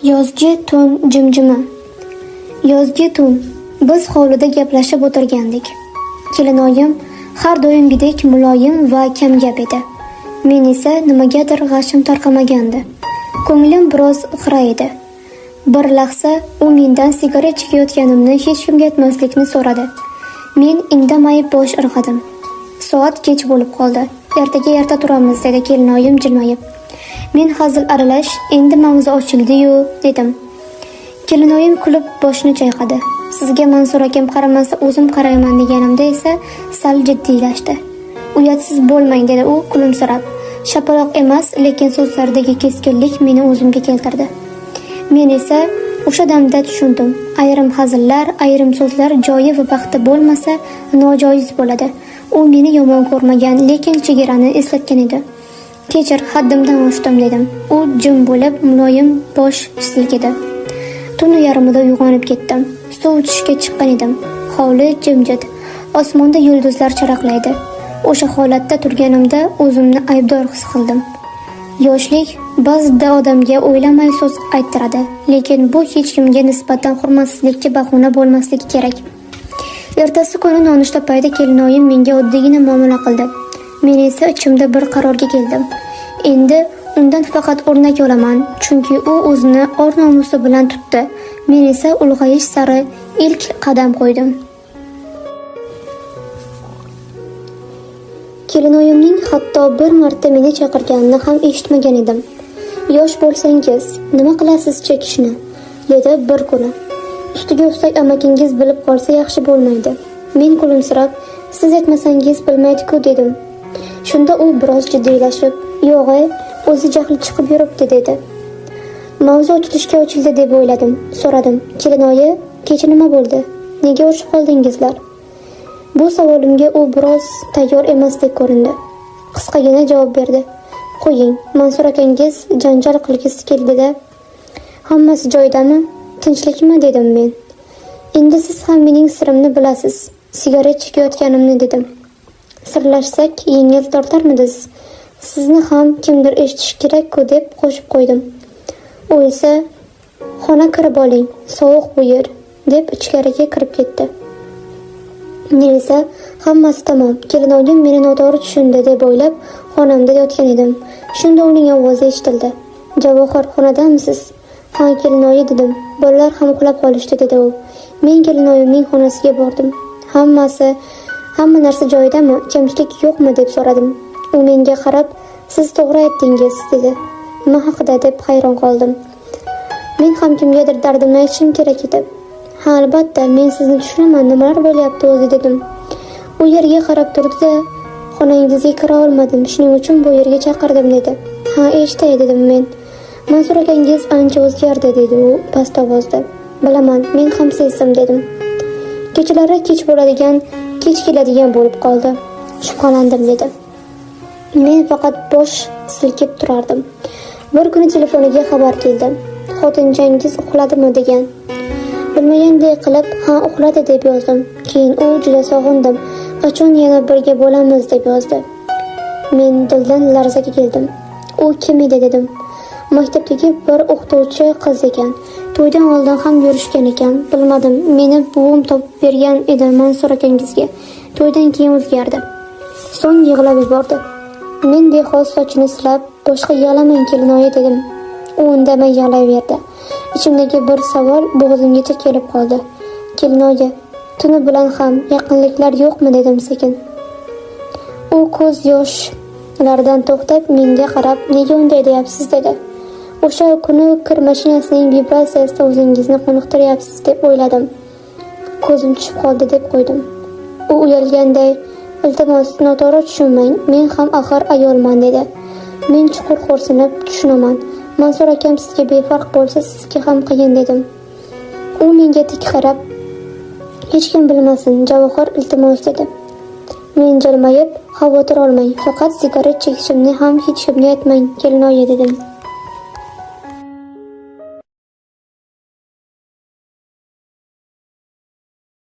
Yozgi tun jimjima. Yozgi tun biz hovlida gaplashib o'tirgandik. Kelinoyim har doimgidek muloyim va kamgap edi. Men esa nimagadir g'ashim tarqamagandi. Ko'nglim biroz xira edi. Bir lahza u mendan sigaret chekayotganimni hech kimga aytmaslikni so'radi. Men indamay bosh irg'adim. Soat kech bo'lib qoldi. Ertaga erta turamiz dedi kelinoyim jilmayib. Men hazil aralash, endi mavzu ochildi-yu dedim. Kelinoyim kulib boshni chayqadi. Sizga Mansur akam qaramasa o'zim qarayman deganimda esa sal jiddiylashdi. Uyatsiz bo'lmang dedi u kulimsirab. Shapaloq emas, lekin so'zlaridagi keskinlik meni o'zimga keltirdi. Men esa o'sha damda tushundim. Ayrim hazillar, ayrim so'zlar joyi va vaqti bo'lmasa nojoiz bo'ladi. U meni yomon ko'rmagan, lekin chegarani eslatgan edi. Kechir, haddimdan oshdim dedim. U jim bo'lib, muloyim bosh silkidi. Tun yarmida uyg'onib ketdim. Suv ichishga chiqqan edim. Hovli jimjit. Osmonda yulduzlar charaqlaydi. O'sha holatda turganimda o'zimni aybdor his qildim. Yoshlik ba'zida odamga o'ylamay so'z ayttiradi, lekin bu hech kimga nisbatan hurmatsizlikka bahona bo'lmasligi kerak. Ertasi kuni nonushta payti kelinoyim menga oddiygina muomala qildi. Men esa ichimda bir qarorga keldim. Endi undan faqat o'rnak olaman, chunki u o'zini or-nomusi bilan tutdi. Men esa ulg'ayish sari ilk qadam qo'ydim. Kelinoyimning hatto bir marta meni chaqirganini ham eshitmagan edim. Yosh bo'lsangiz, nima qilasiz chekishni? dedi bir kuni. Ustiga ustak amakingiz bilib qolsa yaxshi bo'lmaydi. Men kulimsirab, siz aytmasangiz bilmaydi-ku dedim. Shunda u biroz jiddiylashib, "Yo'q, o'zi jahli chiqib yuribdi" dedi. Mavzu ochilishga ochildi deb o'yladim. So'radim: "Kelinoyi, kecha nima bo'ldi? Nega urishib qoldingizlar?" Bu savolimga u biroz tayyor emasdek ko'rindi. Qisqagina javob berdi: "Qo'ying, Mansur akangiz janjal qilgisi keldi-da. Hammasi joyidami? Tinchlikmi?" dedim men. "Endi siz ham mening sirimni bilasiz. Sigaret chekayotganimni" dedim. "Sirlashsak yengil tortarmidingiz? Sizni ham kimdir eshitishi kerak-ku" deb qo'shib qo'ydim. U esa "Xona kirib oling, sovuq bu yer" deb ichkariga kirib ketdi. Men esa hammasi tamom, kelinoyim meni noto'g'ri tushundi deb o'ylab xonamda yotgan edim. Shunda uning ovozi eshitildi. "Javohir, xonadamisiz?" "Ha, kelinoyi" dedim. "Bolalar ham uxlab qolishdi" dedi u. Men kelinoyimning xonasiga bordim. Hamma narsa joyidami? Kamchilik yo'qmi deb so'radim. U menga qarab, "Siz to'g'ri aytdingiz" dedi. "Nima haqida?" deb hayron qoldim. Men ham kimgadir dardimni aytishim kerak edi. "Ha, albatta, men sizni tushunaman, nimalar bo'lyapti o'zi" dedim. U yerga qarab turdi-da, "Xonangizga kira olmadim, shuning uchun bu yerga chaqirdim" dedi. "Ha, eshitay" dedim men. "Mansur akangiz ancha o'zgardi" dedi u past ovozda. "Bilaman, men ham sezdim" dedim. "Kechalari kech bo'ladigan, kech keladigan bo'lib qoldi. Shubhalandim" dedi. Men faqat bosh silkib turardim. Bir kuni telefoniga xabar keldi. "Xotinchangiz uxladimi?" degan. Bilmagandek qilib "Ha, uxladi" deb yozdim. Keyin u "Juda sog'indim. Qachon yana birga bo'lamiz" deb yozdi. Men dildan larzaga keldim. "U kim edi?" dedim. "Maktabdagi bir o'qituvchi qiz ekan. To'ydan oldin ham yurishgan ekan. Bilmadim, meni buvim topib bergan edi Mansur akangizga. To'ydan keyin o'zgardi." So'ng yig'lab yubordi. Men bexos sochini silab, "Boshqa yig'lamang kelinoyi" dedim. U indamay yig'layverdi. Ichimdagi bir savol bo'g'zimgacha kelib qoldi. "Kelinoyi, tuni bilan ham yaqinliklar yo'qmi?" dedim sekin. U ko'z yoshlaridan to'xtab menga qarab, "Nega unday deyapsiz?" dedi. "O'sha kuni kir mashinasining vibratsiyasida o'zingizni qoniqtiryapsiz deb o'yladim. Ko'zim tushib qoldi" deb qo'ydim. U uyalganday, "Iltimos, noto'g'ri tushunmang, men ham axir ayolman" dedi. Men chuqur xo'rsinib, "Tushunaman. Mansur akam sizga befarq bo'lsa, sizga ham qiyin" dedim. U menga tik qarab, "Hech kim bilmasin, Javohir, iltimos" dedi. Men jilmayib, "Xavotir olmang, faqat sigaret chekishimni ham hech kimga aytmang, kelinoyi" dedim.